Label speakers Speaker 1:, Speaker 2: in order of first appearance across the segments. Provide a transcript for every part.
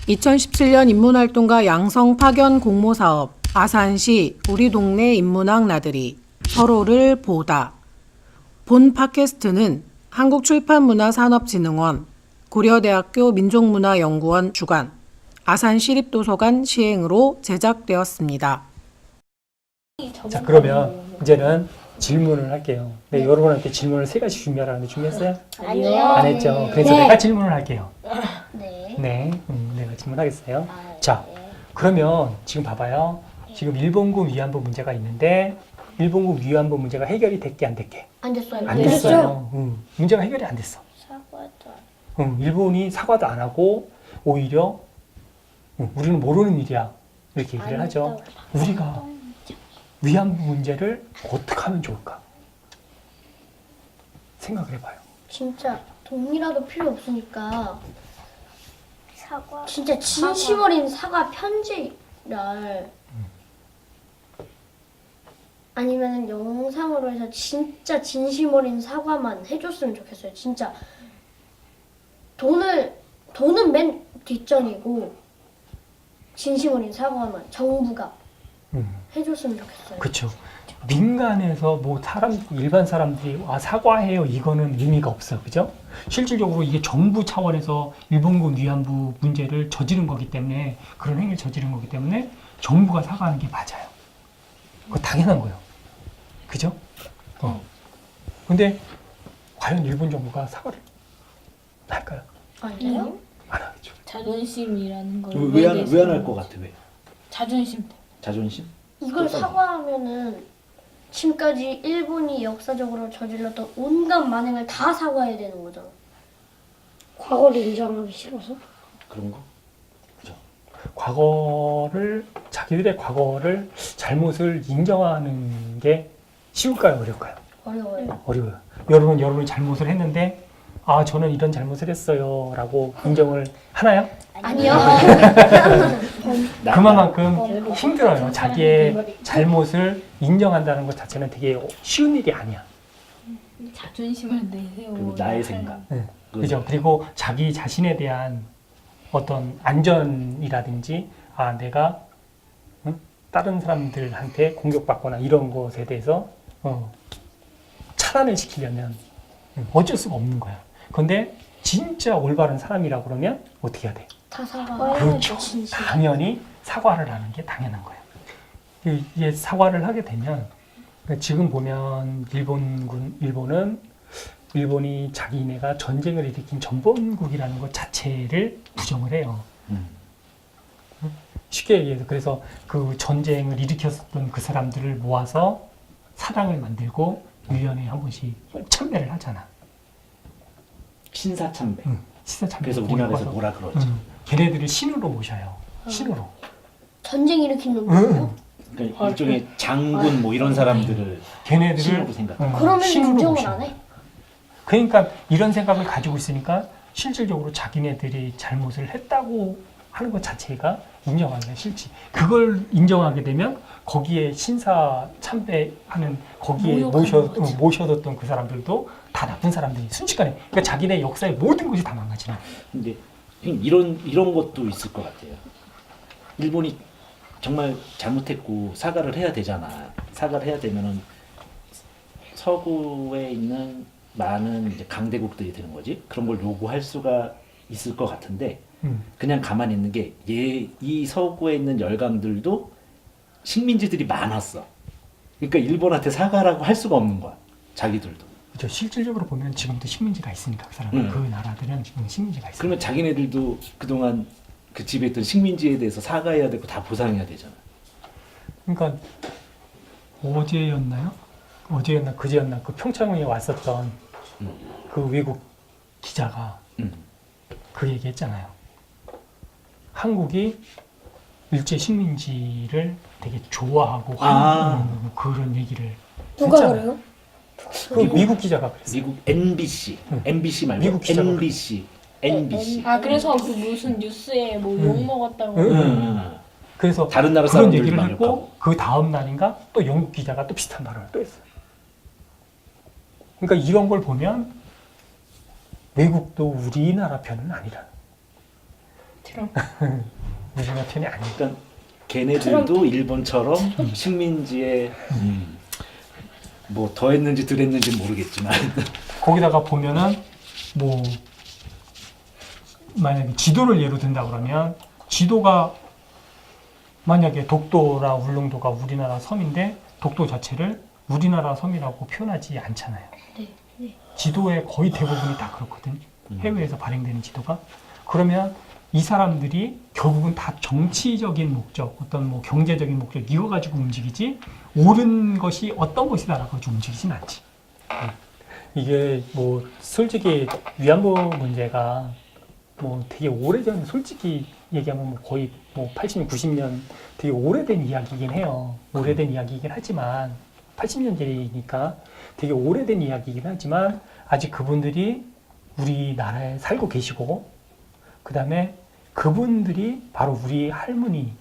Speaker 1: 2017년 인문활동가 양성 파견 공모사업 아산시 우리 동네 인문학 나들이 서로를 보다. 본 팟캐스트는 한국출판문화산업진흥원, 고려대학교 민족문화연구원 주관, 아산시립도서관 시행으로 제작되었습니다.
Speaker 2: 자, 그러면 이제는 질문을 할게요. 네, 여러분한테 질문을 3가지 준비하라는데 준비했어요?
Speaker 3: 아니요.
Speaker 2: 안 했죠? 그래서
Speaker 3: 네.
Speaker 2: 내가 질문을 할게요.
Speaker 3: 네.
Speaker 2: 네, 내가 질문하겠어요.
Speaker 3: 아,
Speaker 2: 자,
Speaker 3: 네.
Speaker 2: 그러면 지금 봐봐요. 지금 일본군 위안부 문제가 있는데 일본군 위안부 문제가 해결이 됐게 안 됐게?
Speaker 3: 안 됐어요.
Speaker 2: 안 됐어요. 문제가 해결이 안 됐어.
Speaker 3: 사과도
Speaker 2: 일본이 사과도 안 하고 오히려 우리는 모르는 일이야 이렇게 얘기를 하죠. 우리가 위안부 문제를 어떻게 하면 좋을까? 생각을 해봐요.
Speaker 3: 진짜 돈이라도 필요 없으니까
Speaker 4: 사과.
Speaker 3: 진짜 진심 어린 사과 편지를 아니면 영상으로 해서 진짜 진심 어린 사과만 해줬으면 좋겠어요. 진짜 돈은 맨 뒷전이고 진심 어린 사과만 정부가 해줬으면 좋겠어요.
Speaker 2: 그렇죠. 민간에서 뭐 일반 사람들이 사과해요 이거는 의미가 없어, 그죠? 실질적으로 이게 정부 차원에서 일본군 위안부 문제를 저지른 거기 때문에 그런 행위를 저지른 거기 때문에 정부가 사과하는 게 맞아요. 그거 당연한 거예요, 그죠? 근데 과연 일본 정부가 사과를 할까요?
Speaker 3: 아니요?
Speaker 2: 안 하겠죠.
Speaker 5: 자존심이라는 걸
Speaker 6: 왜 안 할 것 같아? 왜?
Speaker 5: 자존심 때문에.
Speaker 6: 자존심?
Speaker 3: 이걸 사과하면은 지금까지 일본이 역사적으로 저질렀던 온갖 만행을 다 사과해야 되는 거잖아. 과거를 인정하기 싫어서?
Speaker 6: 그런 거?
Speaker 2: 자기들의 과거를 잘못을 인정하는 게 쉬울까요, 어려울까요?
Speaker 3: 어려워요.
Speaker 2: 어려워요. 여러분이 잘못을 했는데 저는 이런 잘못을 했어요 라고 인정을 하나요?
Speaker 3: 아니요.
Speaker 2: 그만큼 힘들어요. 자기의 잘못을 인정한다는 것 자체는 되게 쉬운 일이 아니야.
Speaker 5: 자존심을 내세우고
Speaker 6: 그리고 나의 생각.
Speaker 2: 그죠? 그리고 자기 자신에 대한 어떤 안전이라든지 내가 다른 사람들한테 공격받거나 이런 것에 대해서 차단을 시키려면 어쩔 수가 없는 거야. 근데 진짜 올바른 사람이라고 그러면 어떻게 해야 돼?
Speaker 3: 다 사과.
Speaker 2: 그렇죠. 당연히 사과를 하는 게 당연한 거예요. 이게 사과를 하게 되면 지금 보면 일본이 자기네가 전쟁을 일으킨 전범국이라는 것 자체를 부정을 해요. 쉽게 얘기해서 그래서 그 전쟁을 일으켰었던 그 사람들을 모아서 사당을 만들고 1년에 한 번씩 참배를 하잖아.
Speaker 6: 신사참배.
Speaker 2: 신사참배.
Speaker 6: 그래서 우리나라에서 뭐라 그러지?
Speaker 2: 걔네들을 신으로 모셔요. 신으로.
Speaker 3: 전쟁 일으킨 놈이에요?
Speaker 6: 그러니까 일종의 장군 뭐 이런 사람들을
Speaker 2: 걔네들을
Speaker 6: 신으로 생각해.
Speaker 3: 그러면
Speaker 2: 신으로
Speaker 3: 인정을
Speaker 2: 모셔.
Speaker 3: 안 해?
Speaker 2: 그러니까 이런 생각을 가지고 있으니까 실질적으로 자기네들이 잘못을 했다고 하는 것 자체가 인정하기가 싫지. 그걸 인정하게 되면 거기에 신사 참배하는 거기에 모셔뒀던 그 사람들도 다 나쁜 사람들이 순식간에 그러니까 자기네 역사의 모든 것이 다 망가지나.
Speaker 6: 근데 이런 것도 있을 것 같아요. 일본이 정말 잘못했고 사과를 해야 되잖아. 사과를 해야 되면은 서구에 있는 많은 이제 강대국들이 되는 거지. 그런 걸 요구할 수가 있을 것 같은데 그냥 가만히 있는 게 이 서구에 있는 열강들도 식민지들이 많았어. 그러니까 일본한테 사과라고 할 수가 없는 거야. 자기들도.
Speaker 2: 그렇죠. 실질적으로 보면 지금도 식민지가 있으니까 그 사람은 그 나라들은 지금 식민지가 있어요.
Speaker 6: 그러면 자기네들도 그동안 그 집에 있던 식민지에 대해서 사과해야 되고 다 보상해야 되잖아.
Speaker 2: 그러니까 그제였나 그 평창에 왔었던 그 외국 기자가 그 얘기했잖아요. 한국이 일제 식민지를 되게 좋아하고 그런 얘기를
Speaker 3: 누가
Speaker 2: 했잖아요.
Speaker 3: 그래요?
Speaker 2: 그 미국 기자가 그랬어요.
Speaker 6: 미국 MBC, MBC 말고
Speaker 2: 미국 기자가
Speaker 6: NBC.
Speaker 5: 그래서 그 무슨 뉴스에 뭐 욕 먹었다고.
Speaker 2: 그래서
Speaker 6: 다른 나라
Speaker 2: 그런
Speaker 6: 사람들이
Speaker 2: 얘기를
Speaker 6: 막
Speaker 2: 했고
Speaker 6: 욕하고.
Speaker 2: 그 다음 날인가 또 영국 기자가 또 비슷한 발언을 또 했어요. 그러니까 이런 걸 보면 외국도 우리나라 편은 아니라는.
Speaker 5: 트럼.
Speaker 2: 우리나라 편이 아니야.
Speaker 6: 그러니까 걔네들도 일본처럼 식민지에 뭐 더했는지 덜했는지 모르겠지만
Speaker 2: 거기다가 보면은 뭐 만약에 지도를 예로 든다 그러면 지도가 만약에 독도라 울릉도가 우리나라 섬인데 독도 자체를 우리나라 섬이라고 표현하지 않잖아요.
Speaker 3: 네.
Speaker 2: 지도의 거의 대부분이 다 그렇거든. 해외에서 발행되는 지도가. 그러면 이 사람들이 결국은 다 정치적인 목적, 어떤 뭐 경제적인 목적 이거 가지고 움직이지 옳은 것이 어떤 것이다라고 가지고 움직이진 않지. 이게 뭐 솔직히 위안부 문제가 뭐 되게 오래전 솔직히 얘기하면 뭐 거의 뭐 80년, 90년 되게 오래된 이야기이긴 해요. 오래된 이야기이긴 하지만 80년 전이니까 되게 오래된 이야기이긴 하지만 아직 그분들이 우리나라에 살고 계시고 그 다음에 그분들이 바로 우리 할머니들이에요.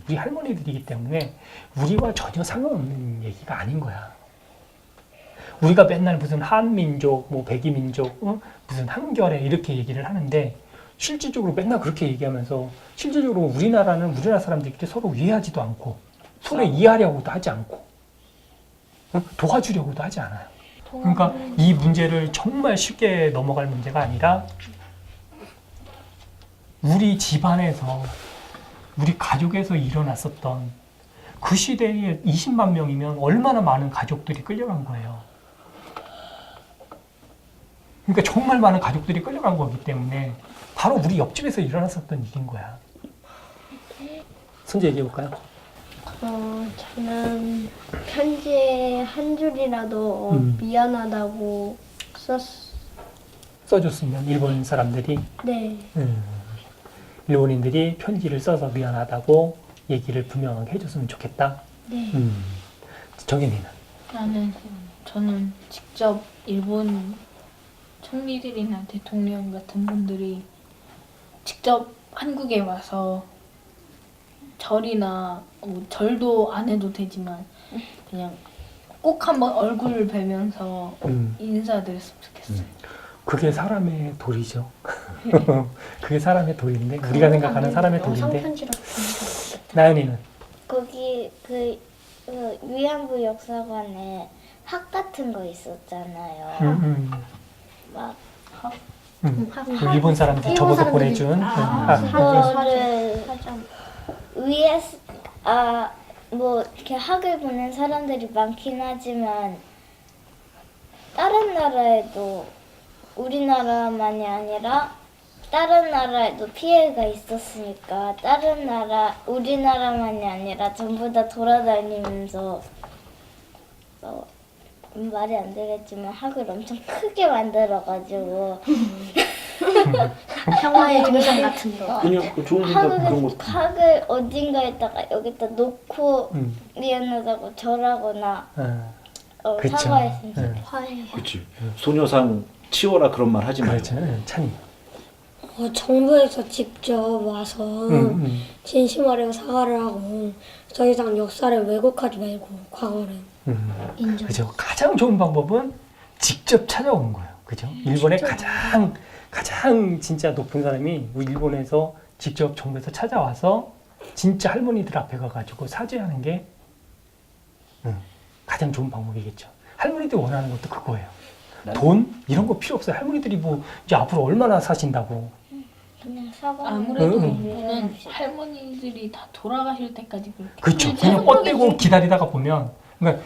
Speaker 2: 우리 할머니들이기 때문에 우리와 전혀 상관없는 얘기가 아닌 거야. 우리가 맨날 무슨 한민족, 뭐 백이민족, 무슨 한결에 이렇게 얘기를 하는데 실질적으로 맨날 그렇게 얘기하면서 실질적으로 우리나라는 우리나라 사람들끼리 서로 이해하지도 않고 서로 이해하려고도 하지 않고 도와주려고도 하지 않아요. 그러니까 이 문제를 정말 쉽게 넘어갈 문제가 아니라 우리 집안에서 우리 가족에서 일어났었던 그 시대에 20만 명이면 얼마나 많은 가족들이 끌려간 거예요. 그러니까 정말 많은 가족들이 끌려간 거기 때문에 바로 우리 옆집에서 일어났었던 일인 거야. 선재 얘기해 볼까요?
Speaker 3: 저는 편지에 한 줄이라도 미안하다고
Speaker 2: 써줬으면 일본 사람들이
Speaker 3: 네.
Speaker 2: 일본인들이 편지를 써서 미안하다고 얘기를 분명하게 해줬으면 좋겠다.
Speaker 3: 네.
Speaker 2: 정현이는?
Speaker 5: 저는 직접 일본 총리들이나 대통령 같은 분들이 직접 한국에 와서 절이나 뭐 절도 안 해도 되지만 그냥 꼭 한번 얼굴을 뵈면서 인사드렸으면 좋겠어요.
Speaker 2: 그게 사람의 도리죠. 그게 사람의 도리인데 우리가 생각하는 사람의
Speaker 3: 영상
Speaker 2: 도리인데
Speaker 3: 편지라도 보내주겠다.
Speaker 2: 나연이는?
Speaker 4: 거기 그 위안부 역사관에 학 같은 거 있었잖아요. 막
Speaker 2: 그 일본 사람들 적어서
Speaker 3: 사람들이-
Speaker 2: 보내준
Speaker 4: 그거를 위에 뭐 이렇게 학을 보낸 사람들이 많긴 하지만 다른 나라에도 우리나라만이 아니라 다른 나라에도 피해가 있었으니까 다른 나라 우리나라만이 아니라 전부 다 돌아다니면서 말이 안 되겠지만 학을 엄청 크게 만들어가지고
Speaker 3: 평화의 동상 같은 거.
Speaker 6: 그냥 그 좋은 생각 그런 것도
Speaker 4: 학을 어딘가에다가 여기다 놓고 미안하다고 절하거나
Speaker 2: 그쵸.
Speaker 4: 사과했으면
Speaker 2: 네.
Speaker 3: 화해.
Speaker 6: 그렇지. 소녀상 치워라 그런 말 하지 말고.
Speaker 2: 그렇죠. 찬이.
Speaker 7: 정부에서 직접 와서 진심어리고 사과를 하고 더 이상 역사를 왜곡하지 말고 과거를
Speaker 3: 인정.
Speaker 2: 그죠. 가장 좋은 방법은 직접 찾아오는 거예요. 그죠. 일본의 가장 진짜 높은 사람이 우리 일본에서 직접 정부에서 찾아와서 진짜 할머니들 앞에 가가지고 사죄하는 게 가장 좋은 방법이겠죠. 할머니들이 원하는 것도 그거예요. 돈 이런 거 필요 없어요. 할머니들이 뭐 이제 앞으로 얼마나 사신다고.
Speaker 4: 그냥 사과
Speaker 5: 아무래도
Speaker 2: 응.
Speaker 5: 일본은 할머니들이 다 돌아가실 때까지 그렇게
Speaker 2: 그렇죠.
Speaker 5: 근데
Speaker 2: 그냥
Speaker 5: 한국이지.
Speaker 2: 뻗대고 기다리다가 보면 그러니까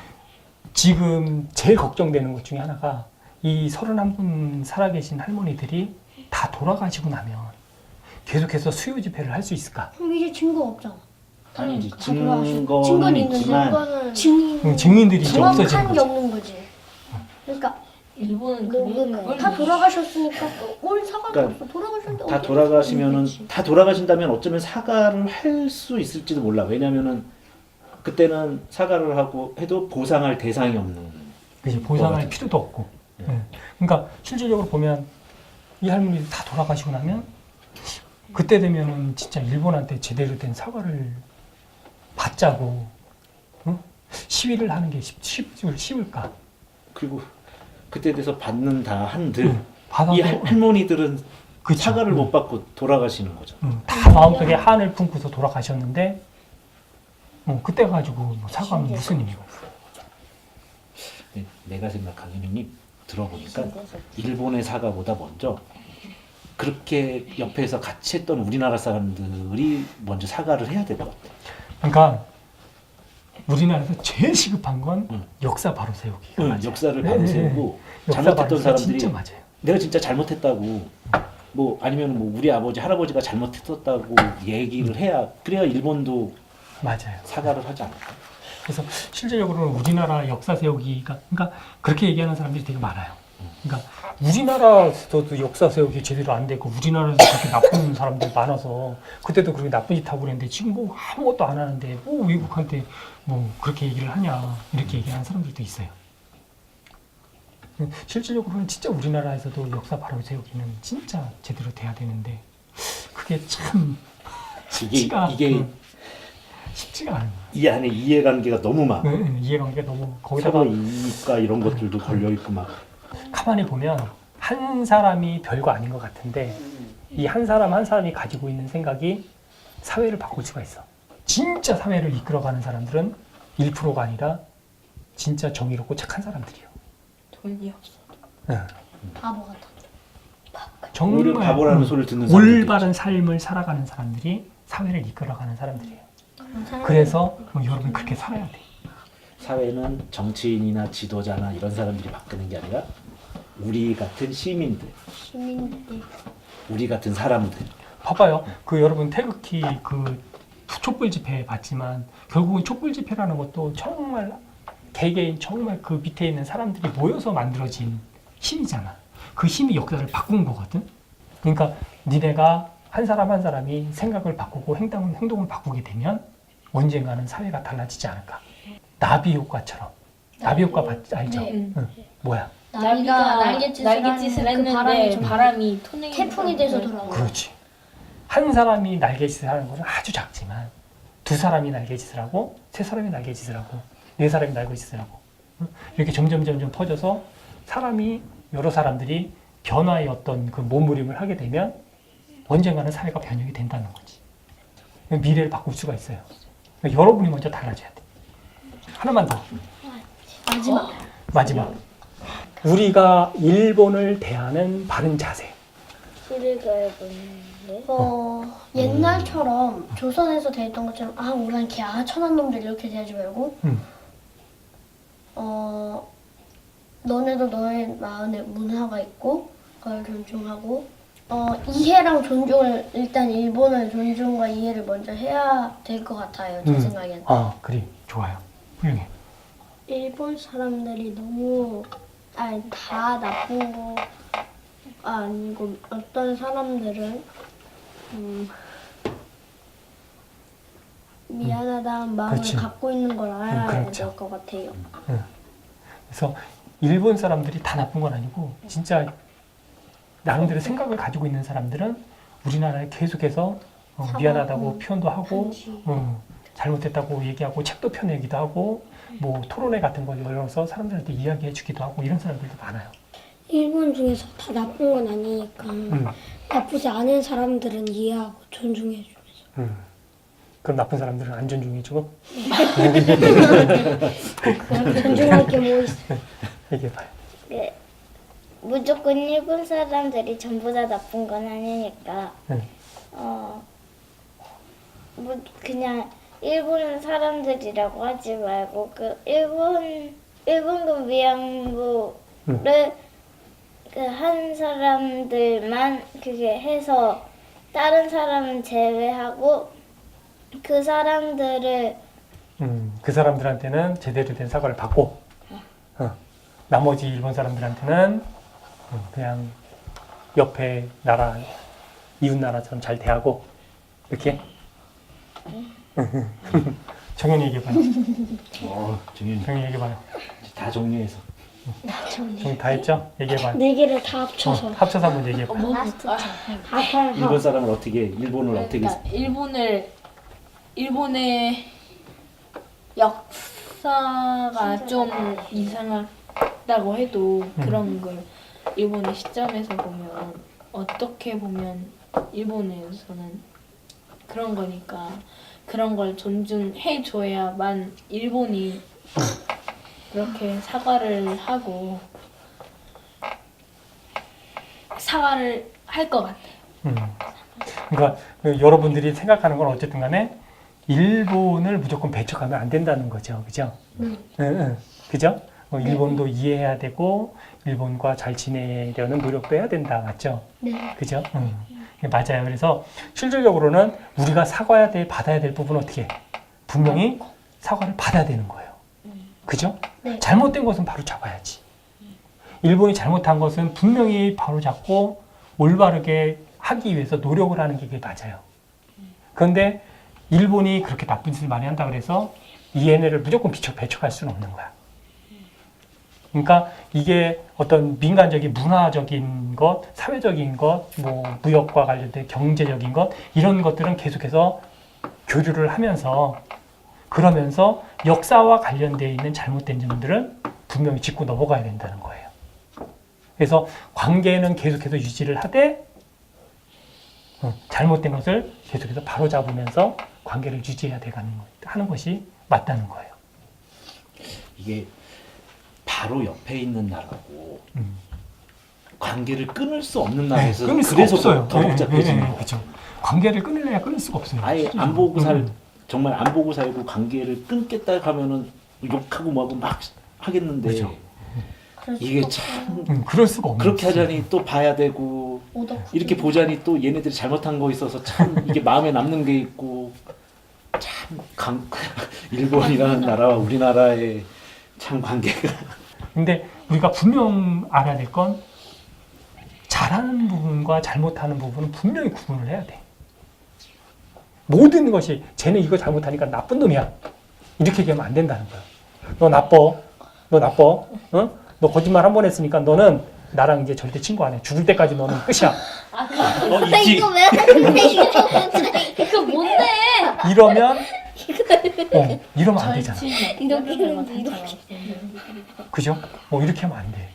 Speaker 2: 지금 제일 걱정되는 것 중에 하나가 이 31분 살아계신 할머니들이 다 돌아가시고 나면 계속해서 수요 집회를 할 수 있을까?
Speaker 3: 그럼 이제 증거 없잖아.
Speaker 6: 아니지.
Speaker 3: 증거는
Speaker 6: 증거는
Speaker 3: 있는데
Speaker 6: 있지만
Speaker 2: 증인들이 이제 없어지는
Speaker 3: 정확한 게
Speaker 2: 거죠.
Speaker 3: 없는 거지. 그러니까
Speaker 5: 일본은
Speaker 4: 녹음을
Speaker 3: 다 돌아가셨으니까 올 사과도
Speaker 6: 그러니까
Speaker 3: 없어. 돌아가셨는데
Speaker 6: 다
Speaker 3: 어떻게
Speaker 6: 돌아가시면은
Speaker 3: 그렇지.
Speaker 6: 다 돌아가신다면 어쩌면 사과를 할 수 있을지도 몰라. 왜냐면은 그때는 사과를 하고 해도 보상할 대상이 없는.
Speaker 2: 그죠. 보상할
Speaker 6: 거거든.
Speaker 2: 필요도 없고. 그러니까 실질적으로 보면 이 할머니들 다 돌아가시고 나면 그때 되면은 진짜 일본한테 제대로 된 사과를 받자고 시위를 하는 게 쉬울까?
Speaker 6: 그리고 그때 돼서 받는다 한들
Speaker 2: 받아도
Speaker 6: 이 할머니들은
Speaker 2: 그쵸.
Speaker 6: 사과를 못 받고 돌아가시는 거죠.
Speaker 2: 다 마음속에 한을 품고서 돌아가셨는데 그때 가지고 뭐 사과하면 무슨 의미가 없어요.
Speaker 6: 근데 내가 생각하는 형님 들어보니까 일본의 사과보다 먼저 그렇게 옆에서 같이 했던 우리나라 사람들이 먼저 사과를 해야 될 것 같아.
Speaker 2: 그러니까 우리나라에서 제일 시급한 건
Speaker 6: 응.
Speaker 2: 역사 바로 세우기가
Speaker 6: 응,
Speaker 2: 맞아요.
Speaker 6: 역사를
Speaker 2: 네,
Speaker 6: 바로
Speaker 2: 네,
Speaker 6: 세우고
Speaker 2: 역사
Speaker 6: 잘못했던
Speaker 2: 바로 세우기
Speaker 6: 사람들이
Speaker 2: 진짜 맞아요.
Speaker 6: 내가 진짜 잘못했다고 뭐 아니면 뭐 우리 아버지 할아버지가 잘못했었다고 얘기를 해야 그래야 일본도
Speaker 2: 맞아요.
Speaker 6: 사과를 하지 않을까.
Speaker 2: 그래서 실질적으로는 우리나라 역사 세우기가 그러니까 그렇게 얘기하는 사람들이 되게 많아요. 그러니까 우리나라에서도 역사 세우기 제대로 안 되고 우리나라에서 그렇게 나쁜 사람들 많아서 그때도 그렇게 나쁜 짓 하고 그랬는데 지금 뭐 아무것도 안 하는데 뭐 외국한테 뭐 그렇게 얘기를 하냐 이렇게 얘기하는 사람들도 있어요. 실질적으로는 진짜 우리나라에서도 역사 바로 세우기는 진짜 제대로 돼야 되는데 그게 참 쉽지가 쉽지가 않아요.
Speaker 6: 이 안에 이해관계가 너무 많아.
Speaker 2: 이해관계가 너무
Speaker 6: 사과
Speaker 2: 거기다가
Speaker 6: 이익과 이런 것들도 걸려 있고 막.
Speaker 2: 가만히 보면 한 사람이 별거 아닌 것 같은데 이 한 사람 한 사람이 가지고 있는 생각이 사회를 바꿀 수가 있어. 진짜 사회를 이끌어가는 사람들은 1%가 아니라 진짜 정의롭고 착한 사람들이에요.
Speaker 5: 돈이 없어.
Speaker 3: 바보 같아.
Speaker 6: 오히려
Speaker 2: 정말
Speaker 6: 바보라는 소리를 듣는 사람들도
Speaker 2: 올바른 삶을 살아가는 사람들이 사회를 이끌어가는 사람들이에요. 그래서 여러분 그렇게 살아야 돼.
Speaker 6: 사회는 정치인이나 지도자나 이런 사람들이 바꾸는 게 아니라 우리 같은 시민들, 우리 같은 사람들.
Speaker 2: 봐봐요. 그 여러분 태극기 그 촛불 집회 봤지만 결국은 촛불 집회라는 것도 정말 개개인 정말 그 밑에 있는 사람들이 모여서 만들어진 힘이잖아. 그 힘이 역사를 바꾼 거거든. 그러니까 니네가 한 사람 한 사람이 생각을 바꾸고 행동을 바꾸게 되면 언젠가는 사회가 달라지지 않을까. 나비 효과처럼. 나비 효과 알죠?
Speaker 3: 네.
Speaker 2: 응. 뭐야?
Speaker 3: 나비가
Speaker 5: 날갯짓을
Speaker 3: 그 바람이
Speaker 5: 했는데
Speaker 3: 좀
Speaker 5: 바람이 토네이도
Speaker 3: 태풍이 돼서 돌아오고.
Speaker 2: 그렇지. 한 사람이 날갯짓을 하는 것은 아주 작지만 두 사람이 날갯짓을 하고 세 사람이 날갯짓을 하고 네 사람이 날갯짓을 하고 이렇게 점점 퍼져서 사람이 여러 사람들이 변화의 어떤 그 몸부림을 하게 되면 언젠가는 사회가 변형이 된다는 거지. 미래를 바꿀 수가 있어요. 그러니까 여러분이 먼저 달라져야 돼. 하나만 더. 마지막. 우리가 일본을 대하는 바른 자세.
Speaker 4: 우리가 해보는데
Speaker 3: 옛날처럼 조선에서 대했던 것처럼 오란 개, 천한 놈들 이렇게 대하지 말고 너네도 너의 마음에 문화가 있고 그걸 존중하고 이해랑 존중을 일단 일본은 존중과 이해를 먼저 해야 될 것 같아요. 제 생각에는.
Speaker 2: 그래. 좋아요. 훌륭해.
Speaker 7: 일본 사람들이 너무 다 나쁜 거 아니고 어떤 사람들은 미안하다는 마음을
Speaker 2: 그렇지.
Speaker 7: 갖고 있는 걸 알아야
Speaker 2: 그렇죠.
Speaker 7: 될 것 같아요.
Speaker 2: 그래서 일본 사람들이 다 나쁜 건 아니고 진짜 나름대로 생각을 가지고 있는 사람들은 우리나라에 계속해서 미안하다고 표현도 하고 잘못했다고 얘기하고 책도 펴내기도 하고 뭐 토론회 같은 걸 열어서 사람들한테 이야기해 주기도 하고 이런 사람들도 많아요.
Speaker 7: 일본 중에서 다 나쁜 건 아니니까 나쁘지 않은 사람들은 이해하고 존중해주면서.
Speaker 2: 그럼 나쁜 사람들은 안 존중해주고
Speaker 7: 존중할 게 뭐 있어?
Speaker 2: 얘기해봐요.
Speaker 4: 무조건 일본 사람들이 전부 다 나쁜 건 아니니까 그냥 일본 사람들이라고 하지 말고 그 일본군 위안부를 그 한 사람들만 그게 해서 다른 사람은 제외하고 그 사람들을
Speaker 2: 그 사람들한테는 제대로 된 사과를 받고 나머지 일본 사람들한테는 그냥 옆에 나라 이웃 나라처럼 잘 대하고 이렇게 정연이 얘기해봐요. 정연이 얘기해봐요.
Speaker 6: 다 정리해서.
Speaker 2: 정리 다 했죠? 얘기해봐요.
Speaker 7: 네 개를 다 합쳐서.
Speaker 2: 합쳐서 한번 얘기해봐요.
Speaker 6: 일본 사람을 일본을 어떻게
Speaker 5: 그러니까 일본의 역사가 좀 이상하다고 해도 그런 걸 일본의 시점에서 보면 어떻게 보면 일본에서는 그런 거니까 그런 걸 존중해 줘야만 일본이 그렇게 사과를 하고 사과를 할 것 같아요.
Speaker 2: 그러니까 여러분들이 생각하는 건 어쨌든 간에 일본을 무조건 배척하면 안 된다는 거죠. 그죠? 그죠? 일본도 이해해야 되고 일본과 잘 지내려는 노력도 해야 된다. 맞죠?
Speaker 3: 네.
Speaker 2: 그죠? 맞아요. 그래서 실질적으로는 우리가 받아야 될 부분은 어떻게 해? 분명히 사과를 받아야 되는 거예요. 그죠?
Speaker 3: 네.
Speaker 2: 잘못된 것은 바로 잡아야지. 일본이 잘못한 것은 분명히 바로 잡고 올바르게 하기 위해서 노력을 하는 게 그게 맞아요. 그런데 일본이 그렇게 나쁜 짓을 많이 한다 그래서 얘네를 무조건 배척할 수는 없는 거야. 그러니까 이게 어떤 민간적인 문화적인 것, 사회적인 것, 뭐 무역과 관련된 경제적인 것 이런 것들은 계속해서 교류를 하면서 그러면서 역사와 관련되어 있는 잘못된 점들은 분명히 짚고 넘어가야 된다는 거예요. 그래서 관계는 계속해서 유지를 하되 잘못된 것을 계속해서 바로잡으면서 관계를 유지해야 하는 것이 맞다는 거예요.
Speaker 6: 이게 바로 옆에 있는 나라고 관계를 끊을 수 없는 나라에서
Speaker 2: 끊을 수가
Speaker 6: 그래서
Speaker 2: 없어요.
Speaker 6: 더 복잡해지는 거예요.
Speaker 2: 그렇죠. 관계를 끊으려야 끊을 수가 없어요.
Speaker 6: 아예 안 보고 정말 안 보고 살고 관계를 끊겠다 하면은 욕하고 뭐하고 막 하겠는데
Speaker 2: 그렇죠.
Speaker 6: 이게 참
Speaker 2: 그럴 수가 없는
Speaker 6: 그렇게
Speaker 2: 거죠.
Speaker 6: 하자니 또 봐야 되고 이렇게 보자니 또 얘네들이 잘못한 거 있어서 참 이게 마음에 남는 게 있고 참 일본이라는 나라와 우리나라의 참 관계가
Speaker 2: 근데 우리가 분명 알아야 될 건 잘하는 부분과 잘못하는 부분은 분명히 구분을 해야 돼. 모든 것이 쟤는 이거 잘못하니까 나쁜 놈이야. 이렇게 얘기하면 안 된다는 거야. 너 나빠. 너 나빠. 어? 너 거짓말 한 번 했으니까 너는 나랑 이제 절대 친구 안 해. 죽을 때까지 너는 끝이야.
Speaker 6: 있지.
Speaker 4: 이거 왜 하는데 이거 뭔데?
Speaker 2: 이러면 안 되잖아. 그죠? 이렇게 하면 안 돼.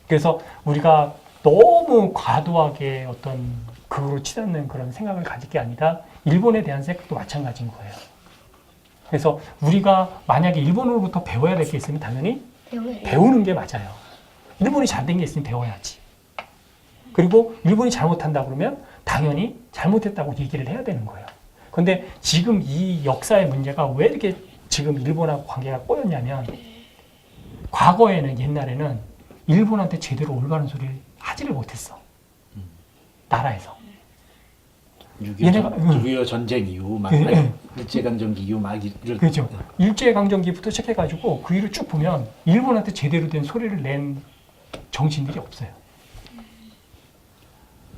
Speaker 2: 그래서 우리가 너무 과도하게 어떤 그거로 치닫는 그런 생각을 가질 게 아니라 일본에 대한 생각도 마찬가지인 거예요. 그래서 우리가 만약에 일본으로부터 배워야 될 게 있으면 당연히 배우는 게 맞아요. 일본이 잘 된 게 있으면 배워야지. 그리고 일본이 잘못한다 그러면 당연히 잘못했다고 얘기를 해야 되는 거예요. 그런데 지금 이 역사의 문제가 왜 이렇게 지금 일본하고 관계가 꼬였냐면 과거에는 옛날에는 일본한테 제대로 올바른 소리를 하지를 못했어. 나라에서.
Speaker 6: 6.25 전쟁 이후 막 일제강점기 이후 막 이럴
Speaker 2: 그렇죠. 일제강점기부터 시작해가지고 그 일을 쭉 보면 일본한테 제대로 된 소리를 낸 정치인들이 없어요.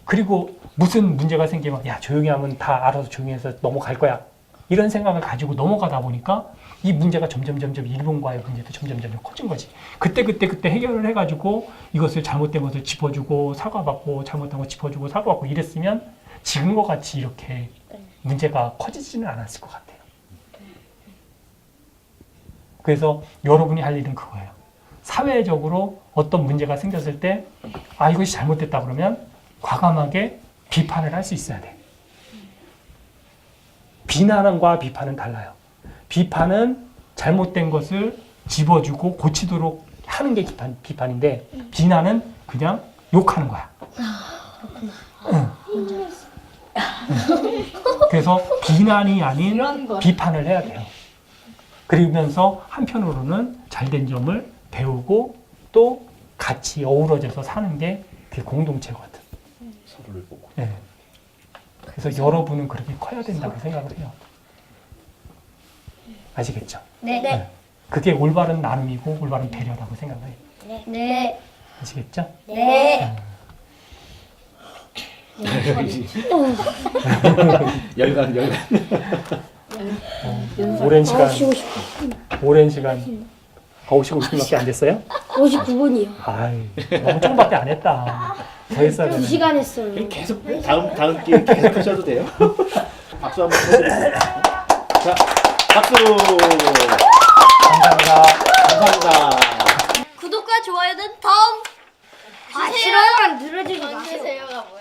Speaker 2: 그리고 무슨 문제가 생기면 야 조용히 하면 다 알아서 조용히 해서 넘어갈 거야. 이런 생각을 가지고 넘어가다 보니까 이 문제가 점점 일본과의 문제도 점점 커진 거지. 그때 해결을 해가지고 이것을 잘못된 것을 짚어주고 사과받고 잘못한 거 짚어주고 사과받고 이랬으면 지금과 같이 이렇게 문제가 커지지는 않았을 것 같아요. 그래서 여러분이 할 일은 그거예요. 사회적으로 어떤 문제가 생겼을 때 이것이 잘못됐다 그러면 과감하게 비판을 할 수 있어야 돼. 비난과 비판은 달라요. 비판은 잘못된 것을 집어주고 고치도록 하는 게 비판인데 비난은 그냥 욕하는 거야. 그래서 비난이 아닌 비판을 해야 돼요. 그러면서 한편으로는 잘된 점을 배우고 또 같이 어우러져서 사는 게 그게 공동체거든.
Speaker 6: 서로를 보고.
Speaker 2: 네. 그래서 여러분은 그렇게 커야 된다고 생각을 해요. 아시겠죠?
Speaker 3: 네.
Speaker 2: 그게 올바른 나눔이고 올바른 배려라고 생각을 해요.
Speaker 3: 네.
Speaker 2: 아시겠죠?
Speaker 3: 네.
Speaker 6: 열강.
Speaker 2: 오랜 시간 거우시고 50분밖에 안 됐어요?
Speaker 7: 59분이요.
Speaker 2: 너무 조금밖에 안 했다. 더 했어야 되네.
Speaker 7: 2시간 했어요.
Speaker 6: 그럼 계속 다음 기회 계속 하셔도 돼요. 박수 한번 쳐주세요. 자, 박수.
Speaker 2: 감사합니다.
Speaker 6: 감사합니다.
Speaker 3: 구독과 좋아요는 다음
Speaker 7: 아 싫어요만 늘어지지 마세요.
Speaker 3: 주세요가 뭐야?